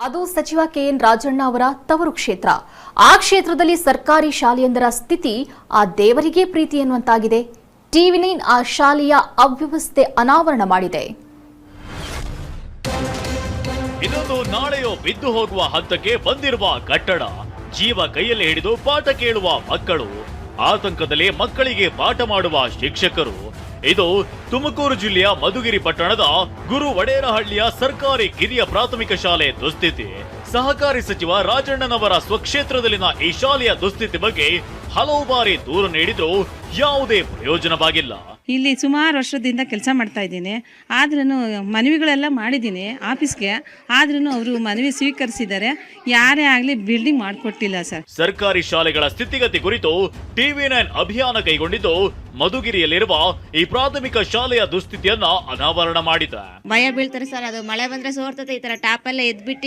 ಅದು ಸಚಿವ ಕೆಎನ್ ರಾಜಣ್ಣ ಅವರ ತವರು ಕ್ಷೇತ್ರ. ಆ ಕ್ಷೇತ್ರದಲ್ಲಿ ಸರ್ಕಾರಿ ಶಾಲೆಯೊಂದರ ಸ್ಥಿತಿ ಆ ದೇವರಿಗೆ ಪ್ರೀತಿ ಎನ್ನುವಂತಾಗಿದೆ. ಟಿವಿ9 ಆ ಶಾಲೆಯ ಅವ್ಯವಸ್ಥೆ ಅನಾವರಣ ಮಾಡಿದೆ. ಇದೊಂದು ನಾಳೆಯೋ ಬಿದ್ದು ಹೋಗುವ ಹಂತಕ್ಕೆ ಬಂದಿರುವ ಕಟ್ಟಡ. ಜೀವ ಕೈಯಲ್ಲಿ ಹಿಡಿದು ಪಾಠ ಕೇಳುವ ಮಕ್ಕಳು, ಆತಂಕದಲ್ಲಿ ಮಕ್ಕಳಿಗೆ ಪಾಠ ಮಾಡುವ ಶಿಕ್ಷಕರು. ಇದು ತುಮಕೂರು ಜಿಲ್ಲೆಯ ಮಧುಗಿರಿ ಪಟ್ಟಣದ ಗುರು ವಡೇರಹಳ್ಳಿಯ ಸರ್ಕಾರಿ ಕಿರಿಯ ಪ್ರಾಥಮಿಕ ಶಾಲೆ ದುಸ್ಥಿತಿ. ಸಹಕಾರಿ ಸಚಿವ ರಾಜಣ್ಣನವರ ಸ್ವಕ್ಷೇತ್ರದಲ್ಲಿನ ಈ ಶಾಲೆಯ ದುಸ್ಥಿತಿ ಬಗ್ಗೆ ಹಲವು ಬಾರಿ ದೂರು ನೀಡಿದ್ರೂ ಯಾವುದೇ ಪ್ರಯೋಜನವಾಗಿಲ್ಲ. ಇಲ್ಲಿ ಸುಮಾರು ವರ್ಷದಿಂದ ಕೆಲಸ ಮಾಡ್ತಾ ಇದ್ದೀನಿ. ಆದ್ರೂ ಮನವಿಗಳೆಲ್ಲ ಮಾಡಿದ್ದೀನಿ ಆಫೀಸ್ಗೆ. ಆದ್ರೂ ಅವರು ಮನವಿ ಸ್ವೀಕರಿಸಿದ್ದಾರೆ. ಯಾರೇ ಆಗಲಿ ಬಿಲ್ಡಿಂಗ್ ಮಾಡಿಕೊಟ್ಟಿಲ್ಲ ಸರ್. ಸರ್ಕಾರಿ ಶಾಲೆಗಳ ಸ್ಥಿತಿಗತಿ ಕುರಿತು ಟಿವಿ9 ಅಭಿಯಾನ ಕೈಗೊಂಡಿದ್ದು ಮಧುಗಿರಿಯಲ್ಲಿರುವ ಈ ಪ್ರಾಥಮಿಕ ಶಾಲೆಯ ದುಸ್ಥಿತಿಯನ್ನ ಅನಾವರಣ ಮಾಡಿದೆ. ಭಯ ಬೀಳ್ತಾರೆ ಸರ್. ಅದು ಮಳೆ ಬಂದ್ರೆ ಸೋರ್ತದೆ. ಈ ತರ ಟ್ಯಾಪ್ ಎಲ್ಲ ಎದ್ಬಿಟ್ಟು